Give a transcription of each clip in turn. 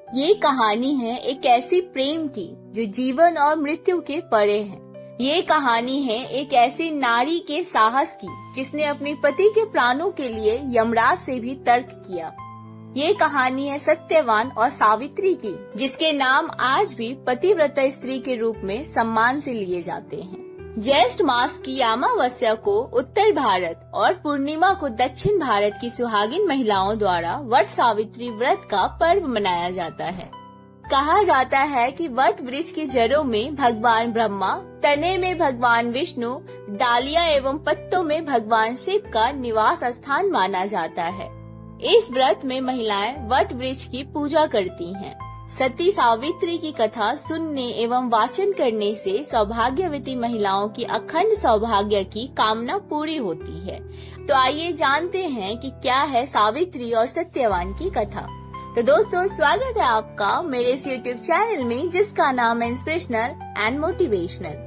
ये कहानी है एक ऐसी प्रेम की जो जीवन और मृत्यु के परे है। ये कहानी है एक ऐसी नारी के साहस की जिसने अपने पति के प्राणों के लिए यमराज से भी तर्क किया। ये कहानी है सत्यवान और सावित्री की, जिसके नाम आज भी पतिव्रता स्त्री के रूप में सम्मान से लिए जाते हैं। ज्येष्ठ मास की अमावस्या को उत्तर भारत और पूर्णिमा को दक्षिण भारत की सुहागिन महिलाओं द्वारा वट सावित्री व्रत का पर्व मनाया जाता है। कहा जाता है कि वट वृक्ष की जड़ों में भगवान ब्रह्मा, तने में भगवान विष्णु, डालियां एवं पत्तों में भगवान शिव का निवास स्थान माना जाता है। इस व्रत में महिलाएं वट वृक्ष की पूजा करती हैं। सती सावित्री की कथा सुनने एवं वाचन करने से सौभाग्यवती महिलाओं की अखंड सौभाग्य की कामना पूरी होती है। तो आइए जानते हैं कि क्या है सावित्री और सत्यवान की कथा। तो दोस्तों, स्वागत है आपका मेरे इस YouTube चैनल में, जिसका नाम है इंस्पिरेशनल एंड मोटिवेशनल।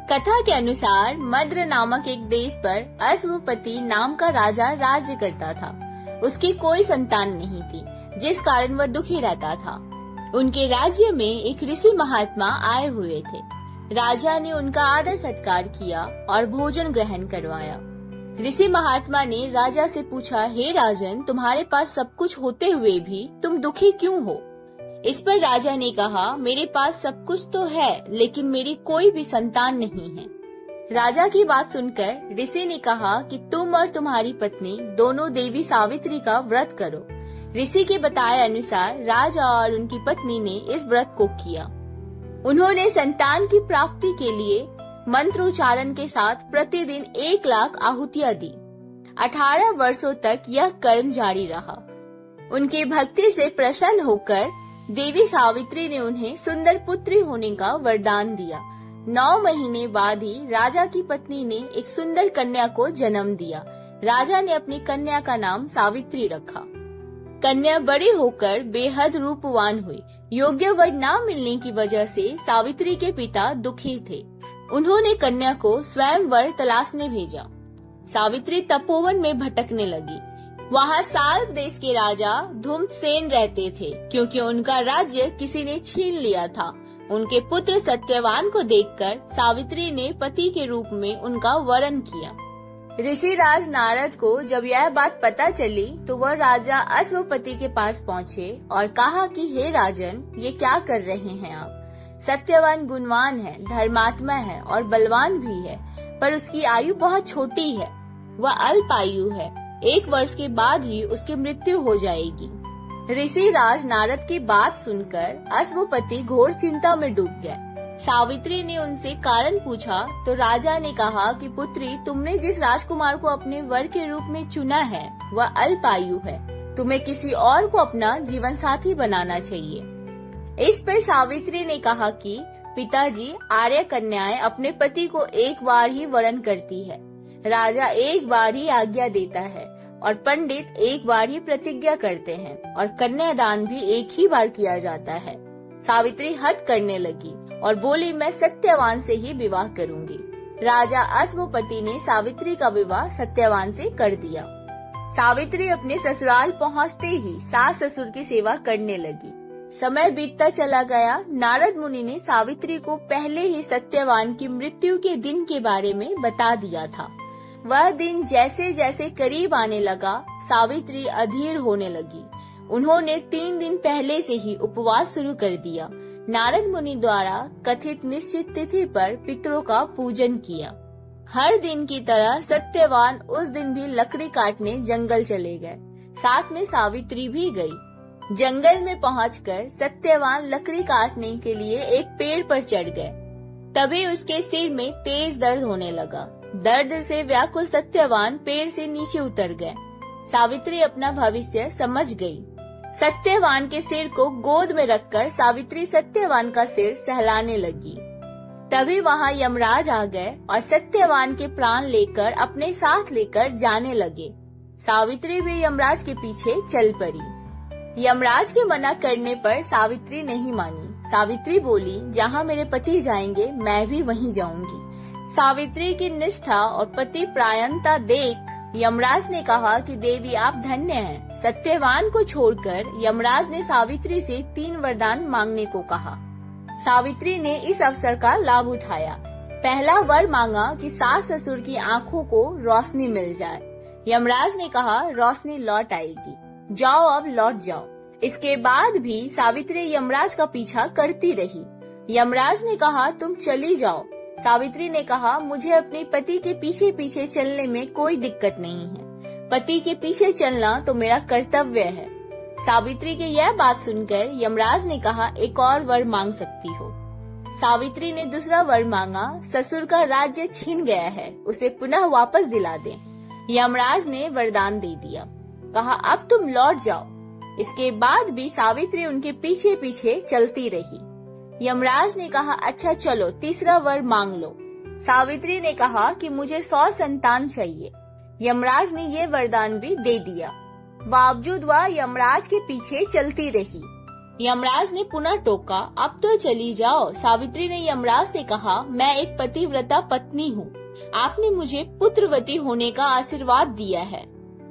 कथा के अनुसार मद्र नामक एक देश पर अश्वपति नाम का राजा राज्य करता था। उसकी कोई संतान नहीं थी, जिस कारण वह दुखी रहता था। उनके राज्य में एक ऋषि महात्मा आए हुए थे। राजा ने उनका आदर सत्कार किया और भोजन ग्रहण करवाया। ऋषि महात्मा ने राजा से पूछा, हे राजन, तुम्हारे पास सब कुछ होते हुए भी तुम दुखी क्यों हो? इस पर राजा ने कहा, मेरे पास सब कुछ तो है, लेकिन मेरी कोई भी संतान नहीं है। राजा की बात सुनकर ऋषि ने कहा कि तुम और तुम्हारी पत्नी दोनों देवी सावित्री का व्रत करो। ऋषि के बताए अनुसार राजा और उनकी पत्नी ने इस व्रत को किया। उन्होंने संतान की प्राप्ति के लिए मंत्रोच्चारण के साथ प्रतिदिन 1 लाख आहुतियां दी। 18 वर्षों तक यह कर्म जारी रहा। उनकी भक्ति से प्रसन्न होकर देवी सावित्री ने उन्हें सुंदर पुत्री होने का वरदान दिया। 9 महीने बाद ही राजा की पत्नी ने एक सुंदर कन्या को जन्म दिया। राजा ने अपनी कन्या का नाम सावित्री रखा। कन्या बड़ी होकर बेहद रूपवान हुई। योग्य वर न मिलने की वजह से सावित्री के पिता दुखी थे। उन्होंने कन्या को स्वयं वर तलाशने भेजा। सावित्री तपोवन में भटकने लगी। वहाँ साल्व देश के राजा धूम्रसेन रहते थे, क्योंकि उनका राज्य किसी ने छीन लिया था। उनके पुत्र सत्यवान को देखकर सावित्री ने पति के रूप में उनका वरण किया। ऋषि राज नारद को जब यह बात पता चली तो वह राजा अश्वपति के पास पहुँचे और कहा कि हे राजन, ये क्या कर रहे हैं आप? सत्यवान गुणवान है, धर्मात्मा है और बलवान भी है, पर उसकी आयु बहुत छोटी है। वह अल्पायु है। 1 वर्ष के बाद ही उसकी मृत्यु हो जाएगी। ऋषि राज नारद की बात सुनकर अश्वपति घोर चिंता में डूब गए। सावित्री ने उनसे कारण पूछा तो राजा ने कहा कि पुत्री, तुमने जिस राजकुमार को अपने वर के रूप में चुना है वह अल्पायु है। तुम्हें किसी और को अपना जीवन साथी बनाना चाहिए। इस पर सावित्री ने कहा कि पिताजी, आर्य कन्याएं अपने पति को 1 बार ही वरण करती है। राजा 1 बार ही आज्ञा देता है और पंडित 1 बार ही प्रतिज्ञा करते हैं और कन्यादान भी 1 ही बार किया जाता है। सावित्री हट करने लगी और बोली, मैं सत्यवान से ही विवाह करूंगी। राजा अश्वपति ने सावित्री का विवाह सत्यवान से कर दिया। सावित्री अपने ससुराल पहुंचते ही सास ससुर की सेवा करने लगी। समय बीतता चला गया। नारद मुनि ने सावित्री को पहले ही सत्यवान की मृत्यु के दिन के बारे में बता दिया था। वह दिन जैसे जैसे करीब आने लगा, सावित्री अधीर होने लगी। उन्होंने 3 दिन पहले से ही उपवास शुरू कर दिया। नारद मुनि द्वारा कथित निश्चित तिथि पर पितरों का पूजन किया। हर दिन की तरह सत्यवान उस दिन भी लकड़ी काटने जंगल चले गए। साथ में सावित्री भी गई। जंगल में पहुंचकर सत्यवान लकड़ी काटने के लिए एक पेड़ पर चढ़ गए। तभी उसके सिर में तेज दर्द होने लगा। दर्द से व्याकुल सत्यवान पेड़ से नीचे उतर गए। सावित्री अपना भविष्य समझ गई। सत्यवान के सिर को गोद में रखकर सावित्री सत्यवान का सिर सहलाने लगी। तभी वहाँ यमराज आ गए और सत्यवान के प्राण लेकर अपने साथ लेकर जाने लगे। सावित्री भी यमराज के पीछे चल पड़ी। यमराज के मना करने पर सावित्री नहीं मानी। सावित्री बोली, जहाँ मेरे पति जाएंगे मैं भी वहीं जाऊंगी। सावित्री की निष्ठा और पति प्रायणता देख यमराज ने कहा कि देवी, आप धन्य हैं। सत्यवान को छोड़कर यमराज ने सावित्री से 3 वरदान मांगने को कहा। सावित्री ने इस अवसर का लाभ उठाया। पहला वर मांगा कि सास ससुर की आंखों को रोशनी मिल जाए। यमराज ने कहा रोशनी लौट आएगी, जाओ अब लौट जाओ। इसके बाद भी सावित्री यमराज का पीछा करती रही। यमराज ने कहा तुम चली जाओ। सावित्री ने कहा मुझे अपने पति के पीछे पीछे चलने में कोई दिक्कत नहीं है, पति के पीछे चलना तो मेरा कर्तव्य है। सावित्री की यह बात सुनकर यमराज ने कहा एक और वर मांग सकती हो। सावित्री ने दूसरा वर मांगा, ससुर का राज्य छीन गया है, उसे पुनः वापस दिला दे। यमराज ने वरदान दे दिया, कहा अब तुम लौट जाओ। इसके बाद भी सावित्री उनके पीछे पीछे चलती रही। यमराज ने कहा अच्छा चलो तीसरा वर मांग लो। सावित्री ने कहा कि मुझे 100 संतान चाहिए। यमराज ने ये वरदान भी दे दिया। बावजूद वह यमराज के पीछे चलती रही। यमराज ने पुनः टोका, अब तो चली जाओ। सावित्री ने यमराज से कहा मैं एक पतिव्रता पत्नी हूँ, आपने मुझे पुत्रवती होने का आशीर्वाद दिया है।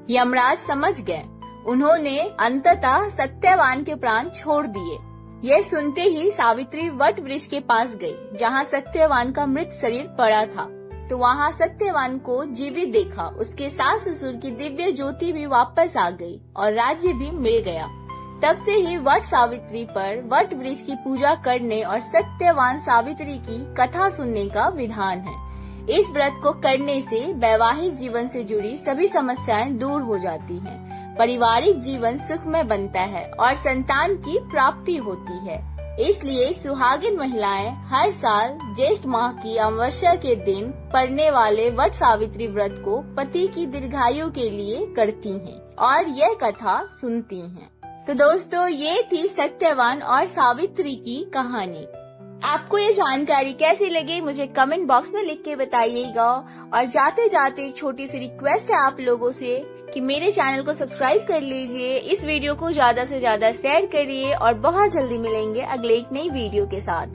यमराज समझ गए। उन्होंने अंततः सत्यवान के प्राण छोड़ दिए। यह सुनते ही सावित्री वट वृक्ष के पास गई, जहाँ सत्यवान का मृत शरीर पड़ा था। तो वहाँ सत्यवान को जीवित देखा। उसके सास ससुर की दिव्य ज्योति भी वापस आ गई और राज्य भी मिल गया। तब से ही वट सावित्री पर वट वृक्ष की पूजा करने और सत्यवान सावित्री की कथा सुनने का विधान है। इस व्रत को करने से वैवाहिक जीवन से जुड़ी सभी समस्याएं दूर हो जाती हैं, पारिवारिक जीवन सुखमय बनता है और संतान की प्राप्ति होती है। इसलिए सुहागिन महिलाएं हर साल ज्येष्ठ माह की अमावस्या के दिन पड़ने वाले वट सावित्री व्रत को पति की दीर्घायु के लिए करती हैं और यह कथा सुनती हैं। तो दोस्तों ये थी सत्यवान और सावित्री की कहानी। आपको ये जानकारी कैसी लगी मुझे कमेंट बॉक्स में लिख के बताइएगा। और जाते जाते एक छोटी सी रिक्वेस्ट है आप लोगों से कि मेरे चैनल को सब्सक्राइब कर लीजिए, इस वीडियो को ज्यादा से ज्यादा शेयर करिए और बहुत जल्दी मिलेंगे अगले एक नई वीडियो के साथ।